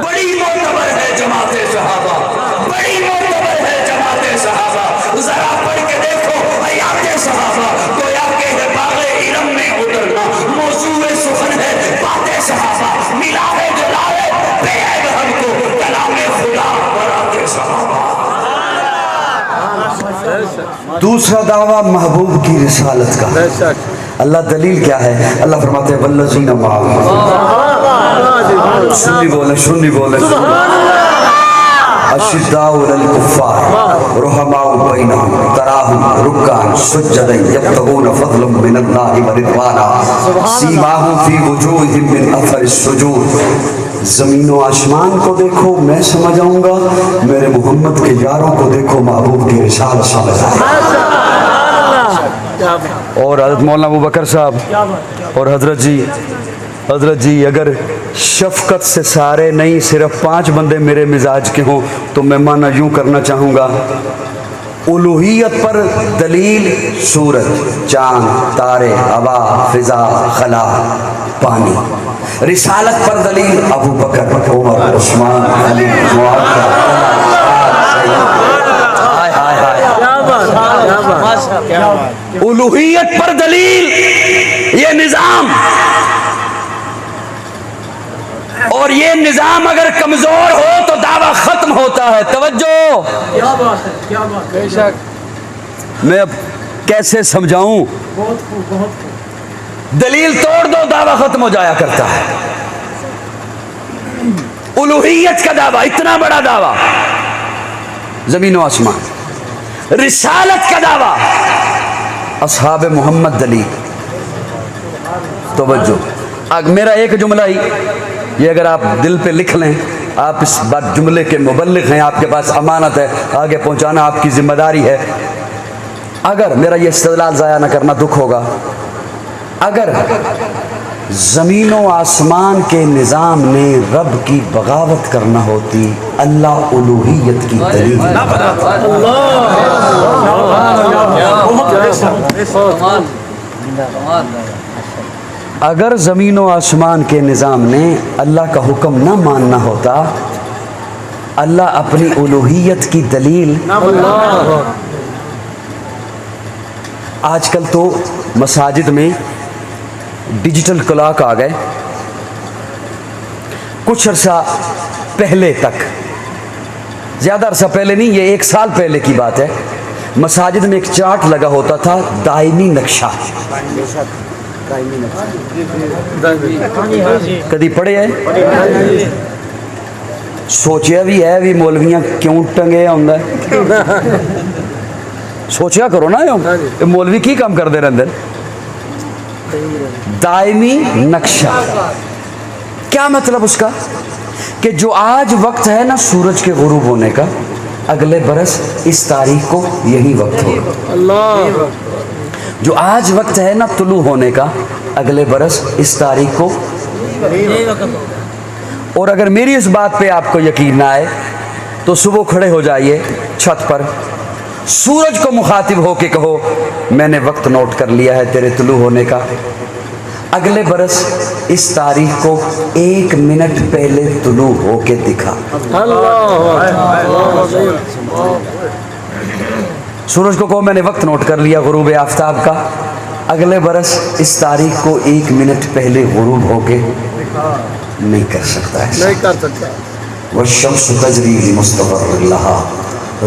بڑی معتبر ہے جماعت صحابہ، بڑی معتبر ہے جماعت صحابہ. ذرا پڑھ کے دیکھو حیات صحابہ، گویا کہ ہے باغ علم میں اترنا. موضوع سخن ہے بات صحابہ، ملا ہے جلالے بے عیب ہم کو کلام خدا برات صحابہ. دوسرا دعویٰ محبوب کی رسالت کا. اللہ دلیل کیا ہے؟ اللہ فرماتے ہیں والذین معہ، سنی بولے اشداء علی الکفار رحماء بینہم تراہم رکعا سجدا یبتغون فضلا من اللہ ورضوانا سیماہم فی وجوہہم من اثر السجود. زمین و آسمان کو دیکھو میں سمجھ آؤں گا، میرے محمد کے یاروں کو دیکھو محبوب کی رسالت سمجھ آئے. اور حضرت مولانا ابو بکر صاحب اور حضرت جی اگر شفقت سے سارے نہیں صرف 5 بندے میرے مزاج کے ہوں تو میں معنی یوں کرنا چاہوں گا. الوہیت پر دلیل سورج، چاند، تارے، ہوا، فضا، خلا، پانی. رسالت پر دلیل ابو بکر، عمر، عثمان، علی، معاویہ. الوہیت پر دلیل یہ نظام، اور یہ نظام اگر کمزور ہو تو دعویٰ ختم ہوتا ہے. توجہ، بے شک. میں اب کیسے سمجھاؤں؟ دلیل توڑ دو دعویٰ ختم ہو جایا کرتا ہے. الوہیت کا دعویٰ، اتنا بڑا دعویٰ، زمین و آسمان. رسالت کا دعویٰ، اصحاب محمد دلیل. توجہ، میرا ایک جملہ ہی یہ اگر آپ دل پہ لکھ لیں، آپ اس بات جملے کے مبلغ ہیں، آپ کے پاس امانت ہے، آگے پہنچانا آپ کی ذمہ داری ہے. اگر میرا یہ استدلال ضائع نہ کرنا دکھ ہوگا، اگر زمین و آسمان کے نظام نے رب کی بغاوت کرنا ہوتی، اللہ الوہیت کی دلیل. اگر زمین و آسمان کے نظام نے اللہ کا حکم نہ ماننا ہوتا، اللہ اپنی الوہیت کی دلیل. آج کل تو مساجد میں ڈیجیٹل کلاک آ گئے. کچھ عرصہ پہلے تک، زیادہ عرصہ پہلے نہیں، یہ 1 سال پہلے کی بات ہے، مساجد میں ایک چارٹ لگا ہوتا تھا، دائمی نقشہ. کدی پڑھے ہیں؟ سوچیا بھی ہے بھی مولویاں کیوں ٹنگے ہوں گے؟ سوچیا کرو نا، یہ مولوی کی کام کر دے رہے اندر. دائمی نقشہ کیا مطلب اس کا؟ کہ جو آج وقت ہے نا سورج کے غروب ہونے کا، اگلے برس اس تاریخ کو یہی وقت ہوگا. جو آج وقت ہے نا طلوع ہونے کا، اگلے برس اس تاریخ کو. اور اگر میری اس بات پہ آپ کو یقین نہ آئے تو صبح کھڑے ہو جائیے چھت پر، سورج کو مخاطب ہو کے کہو میں نے وقت نوٹ کر لیا ہے تیرے طلوع ہونے کا، اگلے برس اس تاریخ کو 1 منٹ پہلے طلوع ہو کے دکھا. سورج کو کہو میں نے وقت نوٹ کر لیا غروب آفتاب کا، اگلے برس اس تاریخ کو 1 منٹ پہلے غروب ہو کے نہیں کر سکتا ہے. والشمس تجری لمستقر لها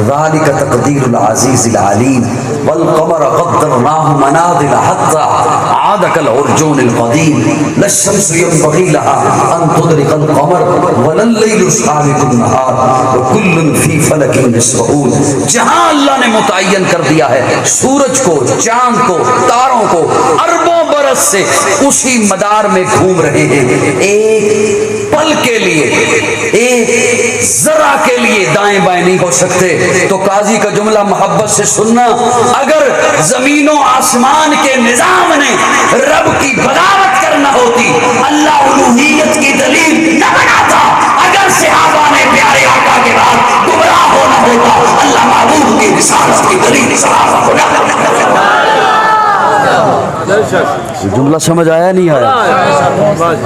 ذلك تقدیر العزیز العلیم والقمر قدرناه منازل حتى عاد كالعرجون القدیم لا الشمس ينبغي لها ان تدرك القمر ولا الليل سابق النهار وكل في فلك يسبحون. جہاں اللہ نے متعین کر دیا ہے سورج کو، چاند کو، تاروں کو، اربوں برس سے اسی مدار میں گھوم رہے ہیں. ایک پل کے لیے، ایک ذرہ کے لیے دائیں بائیں نہیں ہو سکتے. تو قاضی کا جملہ محبت سے سننا، اگر زمین و آسمان کے نظام نے رب کی بغاوت کرنا ہوتی، اللہ الوہیت کی دلیل نہ بناتا. اگر صحابہ نے پیارے آقا کے بعد گمراہ ہونا ہوتا، اللہ محبوب کی رسالت کی دلیل صحابہ کو نہ بناتا. جملہ سمجھ آیا نہیں آیا؟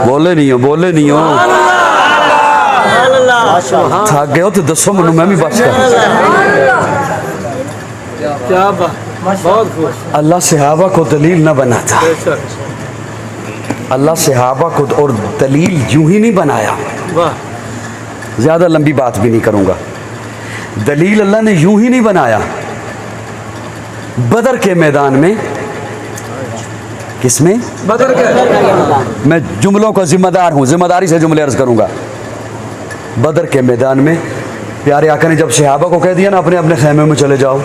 بولے نہیں ہو. थक गए हो तो दसो मैनू, मैं भी बस कर। क्या बात, बहुत खुश। अल्लाह सहाबा को दलील न बनाता, अल्लाह सहाबा को और दलील यूं ही नहीं बनाया। वाह, ज़्यादा लंबी बात भी नहीं करूँगा। दलील अल्लाह ने यूं ही नहीं बनाया। बदर के मैदान में, किसमें? बदर के मैं जुमलों का जिम्मेदार हूँ, जिम्मेदारी से जुमले अर्ज करूँगा। बदर के मैदान में प्यारे आका ने जब सहाबा को कह दिया ना अपने अपने खैमे में चले जाओ,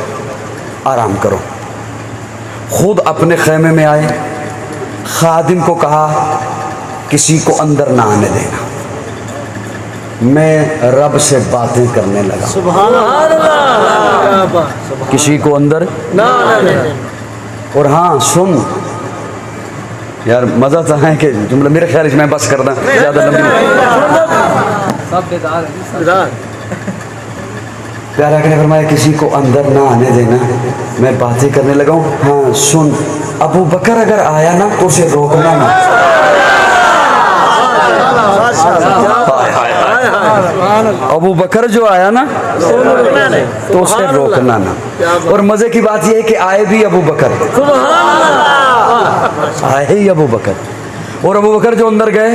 आराम करो, खुद अपने खैमे में आए, खादिम को कहा किसी को अंदर ना आने देना। मैं रब से बातें करने लगा। सुभान अल्लाह, क्या बात, किसी को अंदर ना ना और हाँ सुन यार, मज़ा तो है कि जुमला मेरे ख्याल में बस करना ज़्यादा लंबी नहीं। सब बेदार है, बेदार। प्यारे आका ने फरमाया किसी को अंदर ना आने देना, मैं बातें करने लगा हूँ। हाँ सुन, अबू बकर अगर आया ना तो उसे रोकना ना। अबू बकर जो आया ना तो उसे रोकना ना। और मजे की बात यह है कि आए भी अबू बकर, आए ही अबू बकर। और अबू बकर जो अंदर गए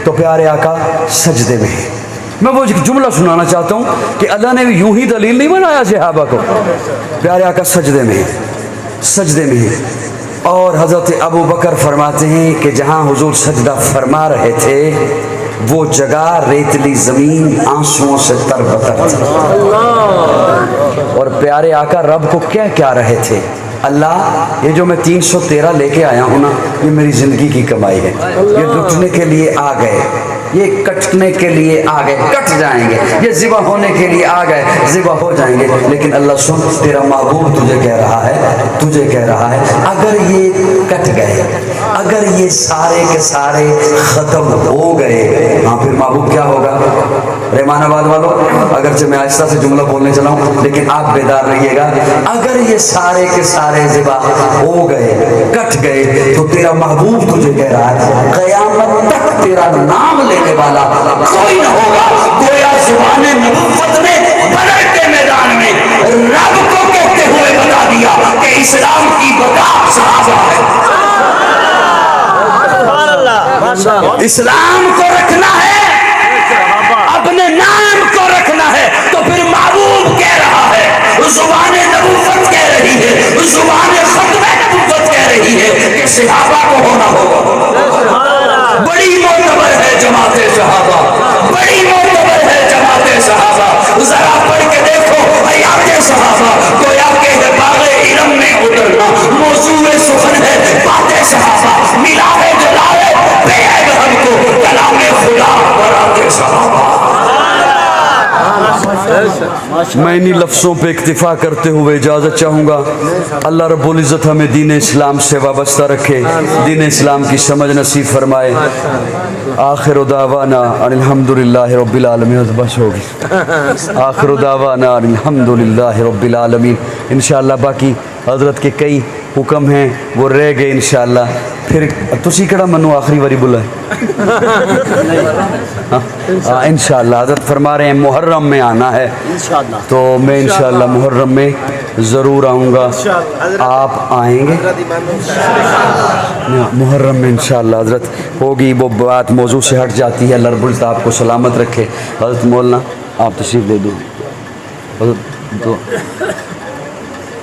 तो प्यारे आका सजदे में है। मैं वो जुमला सुनाना चाहता हूँ कि अल्लाह ने यूं ही दलील नहीं बनाया सहाबा को। प्यारे आका सजदे में है, सजदे में है। और हज़रत अबू बकर फरमाते हैं कि जहाँ हुजूर सजदा फरमा रहे थे वो जगह रेतली ज़मीन आंसुओं से तरबतर थी। और प्यारे आका रब को क्या क्या रहे थे, अल्लाह ये जो मैं 313 लेके आया हूँ ना, ये मेरी ज़िंदगी की कमाई है। ये लुटने के लिए आ गए, ये कटने के लिए आ गए, कट जाएंगे। ये ज़िबा होने के लिए आ गए, ज़िबा हो जाएंगे। लेकिन अल्लाह सुन, तेरा महबूब तुझे कह रहा है, तुझे कह रहा है अगर ये कट गए, अगर ये सारे के सारे ख़त्म हो गए, हाँ फिर महबूब क्या होगा? रहमानाबाद वालों, अगरचे मैं आहिस्ता से जुमला बोलने चला हूँ लेकिन आप बेदार रहिएगा। अगर ये सारे के सारे ज़िबा हो गए, कट गए, तो तेरा महबूब तुझे कह रहा है क़यामत तक तेरा नाम लेने वाला कोई न होगा। गोया ज़ुबान नबुव्वत ने बदर के मैदान में रब को कहते हुए बता दिया कि इस्लाम की बका सहाबा है। इस्लाम को रखना है, अपने नाम को रखना है, तो फिर महबूब कह रहा है, ज़ुबान नबुव्वत कह रही है, ज़ुबान ख़त्म नबुव्वत कह रही है कि सहाबा को होना होगा। बड़ी मोतबर है जमाते सहाबा, बड़ी मोतबर है जमाते सहाबा। जरा पढ़ के देखो हयाते सहाबा, गोया के है बाग़े इल्म में उतरना, मौज़ूए सुखन है बातें सहाबा, मिला है जलाए बेअब हमको कलामे खुदा बराते सहाबा। मैं इन्हीं लफ्ज़ों पे इक्तिफा करते हुए इजाज़त चाहूँगा। अल्लाह रब्बुल इज़्ज़त हमें दीन इस्लाम से वाबस्ता रखे, दीन इस्लाम की समझ नसीब फरमाए। आखिर दावाना अल्हम्दुलिल्लाहि रब्बिल आलमीन। बस होगी, आखिर दावाना अल्हम्दुलिल्लाहि रब्बिल आलमीन। इंशाअल्लाह बाकी हज़रत के कई हुक्म हैं वो रह गए इंशाअल्लाह। फिर तुसी कड़ा मनु आखिरी बारी बुला इंशाअल्लाह। हज़रत फरमा रहे हैं मुहर्रम में आना है, तो मैं इंशाअल्लाह मुहर्रम में ज़रूर आऊँगा। आप आएंगे मुहर्रम में इंशाअल्लाह। हज़रत होगी वो बात मौजू से हट जाती है। अल्लाह रब्बुल इज़्ज़त आपको सलामत रखे। हज़रत मौलाना आप तशरीफ़ ले दो। हज़रत